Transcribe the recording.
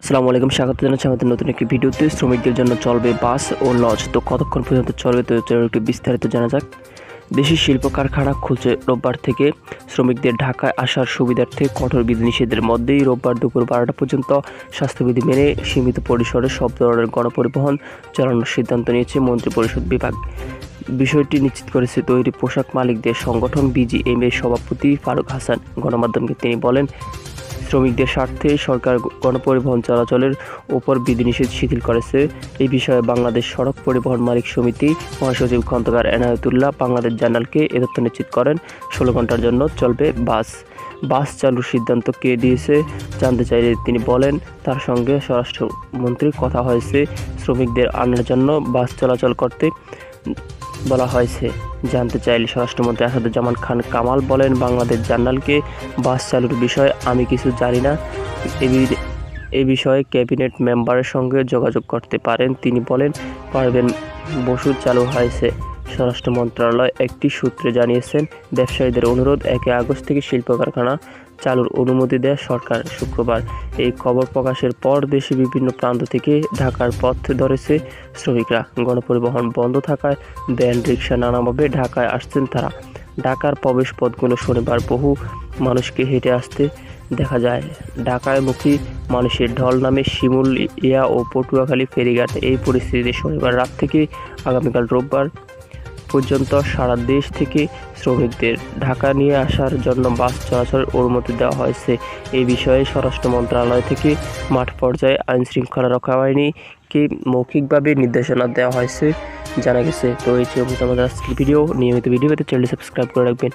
আসসালামু আলাইকুম, স্বাগত জানাচ্ছি আমাদের নতুন একটি ভিডিওতে। শ্রমিকদের জন্য চলবে বাস ও লঞ্চ, তো কতক্ষণ পর্যন্ত চলবে তো একটু বিস্তারিত জানা যাক। দেশি শিল্প কারখানা খুলছে রোববার থেকে। শ্রমিকদের ঢাকায় আসার সুবিধার্থে কঠোর বিধিনিষেধের মধ্যেই রোববার দুপুর 12টা পর্যন্ত স্বাস্থ্যবিধি মেনে সীমিত পরিসরে সব ধরনের গণপরিবহন চালানোর সিদ্ধান্ত নিয়েছে মন্ত্রিপরিষদ বিভাগ। বিষয়টি নিশ্চিত করেছে তৈরি পোশাক মালিকদের সংগঠন বিজিএম-এর সভাপতি ফারুক হাসান। গণমাধ্যমকে তিনি বলেন, শ্রমিকদের স্বার্থে সরকার গণপরিবহন চলাচলের ওপর বিধিনিষেধ শিথিল করেছে। এই বিষয়ে বাংলাদেশ সড়ক পরিবহন মালিক সমিতি মহাসচিব খন্দকার এনায়েতুল্লাহ বাংলাদেশ জার্নালকে এ তথ্য নিশ্চিত করেন। 16 ঘন্টার জন্য চলবে বাস চালুর সিদ্ধান্ত কে দিয়েছে জানতে চাইলে তিনি বলেন, তার সঙ্গে স্বরাষ্ট্রমন্ত্রীর কথা হয়েছে। শ্রমিকদের আনার জন্য বাস চলাচল করতে বলা হয়েছে। জানতে চাইলে স্বরাষ্ট্রমন্ত্রী আসাদুজ্জামান খান কামাল বলেন, বাংলাদেশ জার্নালকে বাস চালুর বিষয়ে আমি কিছু জানি না। এ বিষয়ে ক্যাবিনেট মেম্বারের সঙ্গে যোগাযোগ করতে পারেন। তিনি বলেন, পারভেজ বসু চালু হয়েছে। স্বরাষ্ট্র মন্ত্রণালয় একটি সূত্রে জানিয়েছেন, ব্যবসায়ীদের অনুরোধ 1 আগস্ট থেকে শিল্প কারখানা চালুর অনুমতি দেয় সরকার। শুক্রবার এই খবর প্রকাশের পর দেশে বিভিন্ন প্রান্ত থেকে ঢাকার পথ ধরেছে শ্রমিকরা। গণপরিবহন বন্ধ থাকায় ভ্যান, রিকশা নানাভাবে ঢাকায় আসছেন তারা। ঢাকার প্রবেশ পথগুলো শনিবার বহু মানুষকে হেঁটে আসতে দেখা যায়। ঢাকায় মুখী মানুষের ঢল নামে শিমুলিয়া ও পটুয়াখালী ফেরিঘাটে। এই পরিস্থিতিতে শনিবার রাত থেকে আগামীকাল রোববার পর্যন্ত সারা দেশ থেকে শ্রমিকদের ঢাকা নিয়ে আসার জন্য বাস চলাচলের অনুমতি দেওয়া হয়েছে। এই বিষয়ে স্বরাষ্ট্র মন্ত্রণালয় থেকে মাঠ পর্যায়ে আইনশৃঙ্খলা রক্ষা বাহিনীকে মৌখিকভাবে নির্দেশনা দেওয়া হয়েছে জানা গেছে। তো এই ছিল আমাদের আজকের ভিডিও। নিয়মিত ভিডিও পেতে চ্যানেলটি সাবস্ক্রাইব করে রাখবেন।